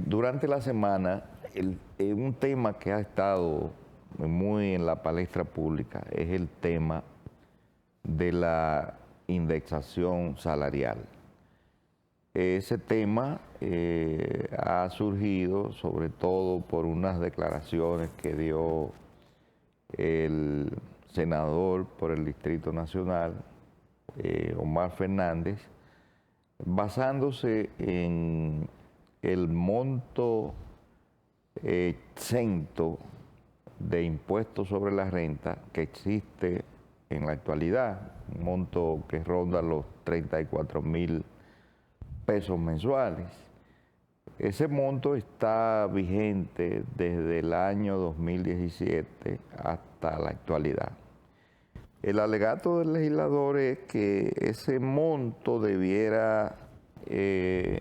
Durante la semana, un tema que ha estado muy en la palestra pública es el tema de la indexación salarial. Ese tema ha surgido sobre todo por unas declaraciones que dio el senador por el Distrito Nacional, Omar Fernández, basándose en el monto exento de impuestos sobre la renta que existe en la actualidad, un monto que ronda los 34,000 pesos mensuales. Ese monto está vigente desde el año 2017 hasta la actualidad. El alegato del legislador es que ese monto debiera, si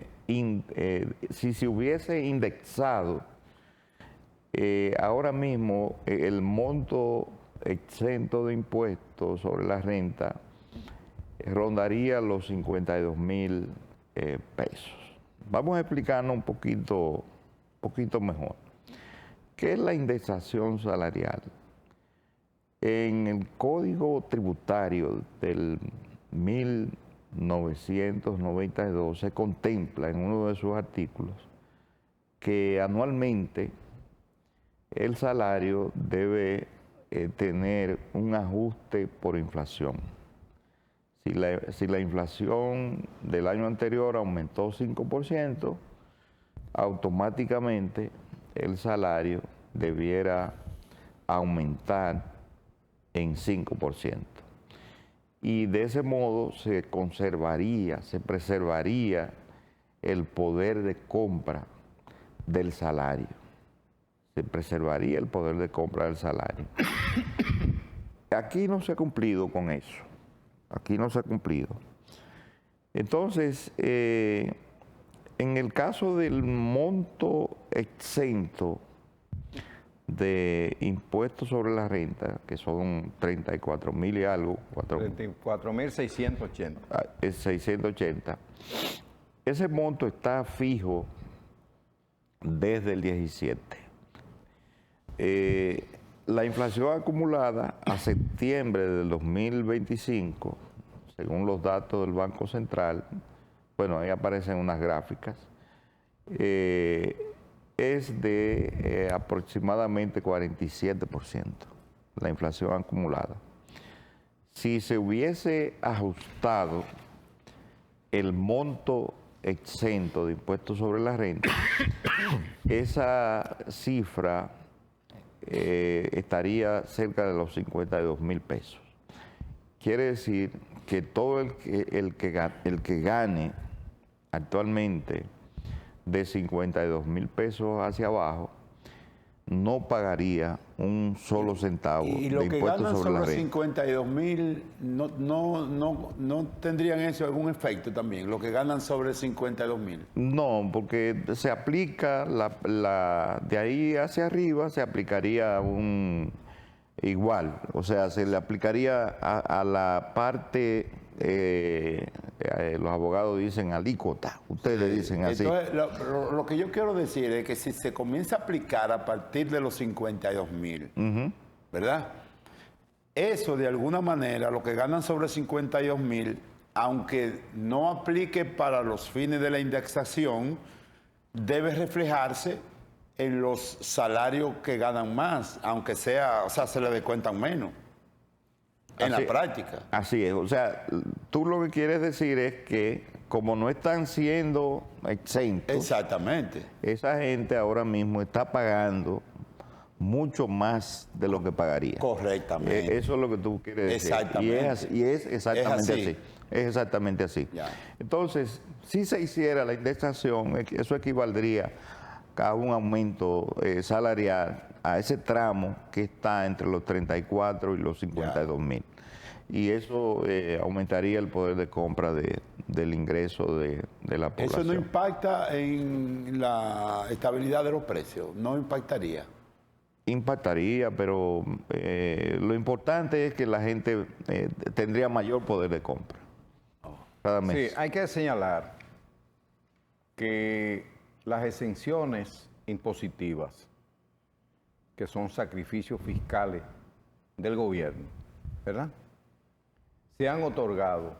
se hubiese indexado, ahora mismo el monto exento de impuestos sobre la renta rondaría los 52,000 pesos. Vamos a explicarnos un poquito mejor. ¿Qué es la indexación salarial? En el Código Tributario del 1992 se contempla en uno de sus artículos que anualmente el salario debe tener un ajuste por inflación. Si la inflación del año anterior aumentó 5%, automáticamente el salario debiera aumentar en 5%. Y de ese modo se preservaría el poder de compra del salario. Se preservaría el poder de compra del salario. Aquí no se ha cumplido con eso. Aquí no se ha cumplido. Entonces, en el caso del monto exento de impuestos sobre la renta, que son 34,000 y algo, 34,680. 680, ese monto está fijo desde el 17. La inflación acumulada a septiembre del 2025, según los datos del Banco Central, bueno, ahí aparecen unas gráficas, es de aproximadamente 47%, la inflación acumulada. Si se hubiese ajustado el monto exento de impuestos sobre la renta, esa cifra estaría cerca de los 52,000 pesos. Quiere decir que todo el que gane actualmente de 52,000 pesos hacia abajo no pagaría un solo centavo y de los que impuestos ganan sobre la sobre renta. 52,000 no tendrían eso algún efecto también, los que ganan sobre 52,000. No, porque se aplica, de ahí hacia arriba se aplicaría igual, o sea, se le aplicaría a la parte, los abogados dicen alícuota, ustedes le dicen así. Entonces, lo que yo quiero decir es que si se comienza a aplicar a partir de los 52,000, ¿verdad? Eso de alguna manera, los que ganan sobre 52,000, aunque no aplique para los fines de la indexación, debe reflejarse en los salarios que ganan más, aunque sea, o sea, se le descuentan menos. En la práctica. Así es, o sea, tú lo que quieres decir es que como no están siendo exentos, exactamente, esa gente ahora mismo está pagando mucho más de lo que pagaría. Correctamente. Eso es lo que tú quieres decir. Exactamente. Y es exactamente así. Es exactamente así. Ya. Entonces, si se hiciera la indexación, eso equivaldría a un aumento salarial a ese tramo que está entre los 34 y los 52,000. Y eso aumentaría el poder de compra del ingreso de la población. Eso no impacta en la estabilidad de los precios, no impactaría. Impactaría, pero lo importante es que la gente tendría mayor poder de compra cada mes. Sí, hay que señalar que las exenciones impositivas, que son sacrificios fiscales del gobierno, ¿verdad? Se han otorgado,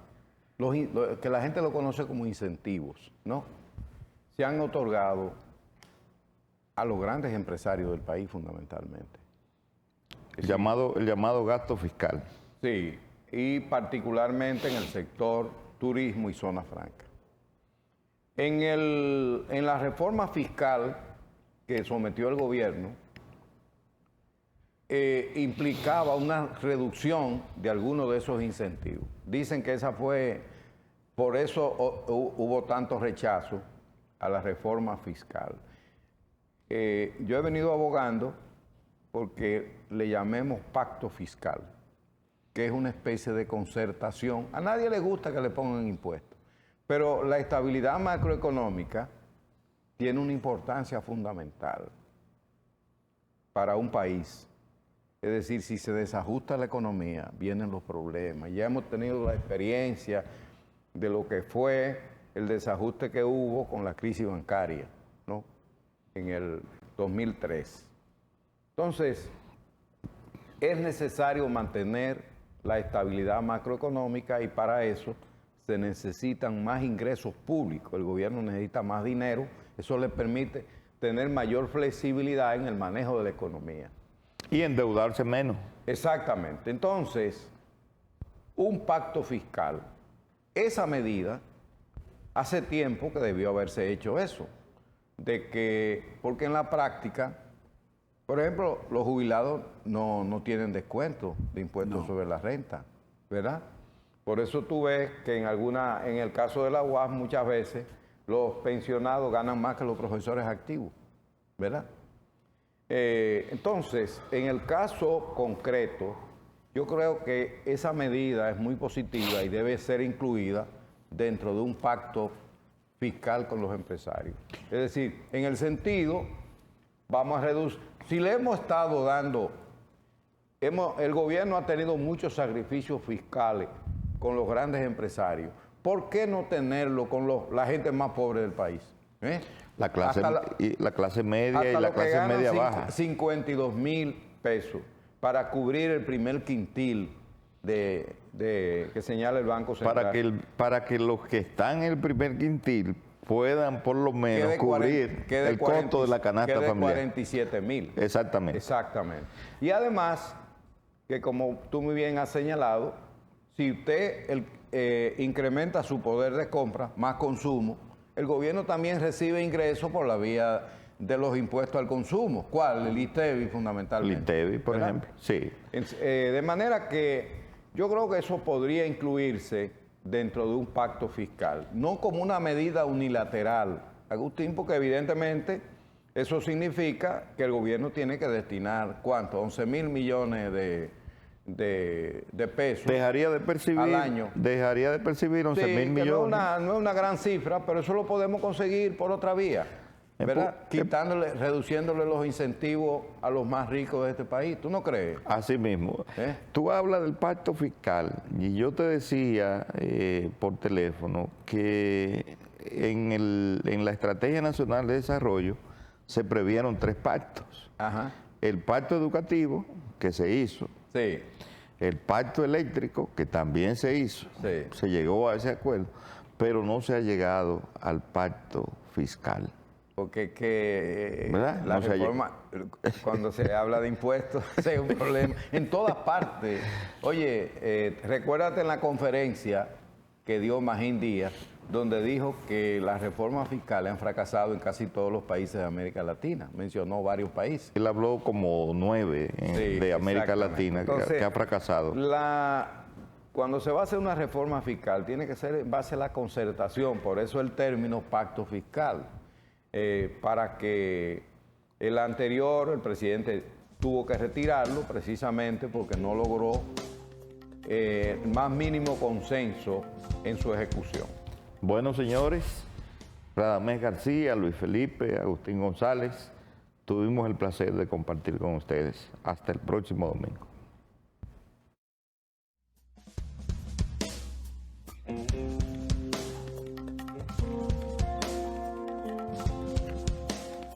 que la gente lo conoce como incentivos, ¿no? Se han otorgado a los grandes empresarios del país fundamentalmente. El llamado gasto fiscal. Sí, y particularmente en el sector turismo y zona franca. En la reforma fiscal que sometió el gobierno, implicaba una reducción de algunos de esos incentivos. Dicen que esa fue, por eso hubo tanto rechazo a la reforma fiscal. Yo he venido abogando porque le llamemos pacto fiscal, que es una especie de concertación. A nadie le gusta que le pongan impuestos, pero la estabilidad macroeconómica tiene una importancia fundamental para un país. Es decir, si se desajusta la economía, vienen los problemas. Ya hemos tenido la experiencia de lo que fue el desajuste que hubo con la crisis bancaria, ¿no? En el 2003. Entonces, es necesario mantener la estabilidad macroeconómica y para eso se necesitan más ingresos públicos. El gobierno necesita más dinero, eso le permite tener mayor flexibilidad en el manejo de la economía. Y endeudarse menos. Exactamente. Entonces, un pacto fiscal, esa medida, hace tiempo que debió haberse hecho eso, porque en la práctica, por ejemplo, los jubilados no tienen descuento de impuestos sobre la renta, ¿verdad? Por eso tú ves que en el caso de la UAS muchas veces los pensionados ganan más que los profesores activos, ¿verdad? Entonces, en el caso concreto, yo creo que esa medida es muy positiva y debe ser incluida dentro de un pacto fiscal con los empresarios. Es decir, en el sentido, vamos a reducir, si le hemos estado dando, el gobierno ha tenido muchos sacrificios fiscales con los grandes empresarios, ¿por qué no tenerlo con la gente más pobre del país? La clase media y la clase media baja. 52,000 pesos para cubrir el primer quintil que señala el Banco Central. Para que los que están en el primer quintil puedan por lo menos cubrir el costo de la canasta familiar. 47,000. Exactamente. Exactamente. Y además, que como tú muy bien has señalado, si usted incrementa su poder de compra, más consumo, el gobierno también recibe ingresos por la vía de los impuestos al consumo. ¿Cuál? El ITEVI fundamentalmente. El ITEVI, por ejemplo, sí. De manera que yo creo que eso podría incluirse dentro de un pacto fiscal, no como una medida unilateral, Agustín, porque evidentemente eso significa que el gobierno tiene que destinar, ¿cuánto? 11,000 millones de pesos dejaría de percibir, al año. Dejaría de percibir 11,000 millones. No es una gran cifra, pero eso lo podemos conseguir por otra vía, ¿verdad? Reduciéndole los incentivos a los más ricos de este país. ¿Tú no crees? Así mismo. Tú hablas del pacto fiscal y yo te decía por teléfono que en la Estrategia Nacional de Desarrollo se previeron 3 pactos. Ajá. El pacto educativo, que se hizo. Sí. El pacto eléctrico, que también se hizo. Sí. Se llegó a ese acuerdo, pero no se ha llegado al pacto fiscal. Porque ¿verdad? La reforma, cuando se habla de impuestos, es un problema en todas partes. Oye, recuérdate en la conferencia que dio Magín Díaz, donde dijo que las reformas fiscales han fracasado en casi todos los países de América Latina. Mencionó varios países. Él habló como 9 de América Latina. Entonces, que ha fracasado. Cuando se va a hacer una reforma fiscal, tiene que ser en base a la concertación, por eso el término pacto fiscal, para que el anterior, el presidente tuvo que retirarlo precisamente porque no logró el más mínimo consenso en su ejecución. Bueno, señores, Radamés García, Luis Felipe, Agustín González, tuvimos el placer de compartir con ustedes. Hasta el próximo domingo.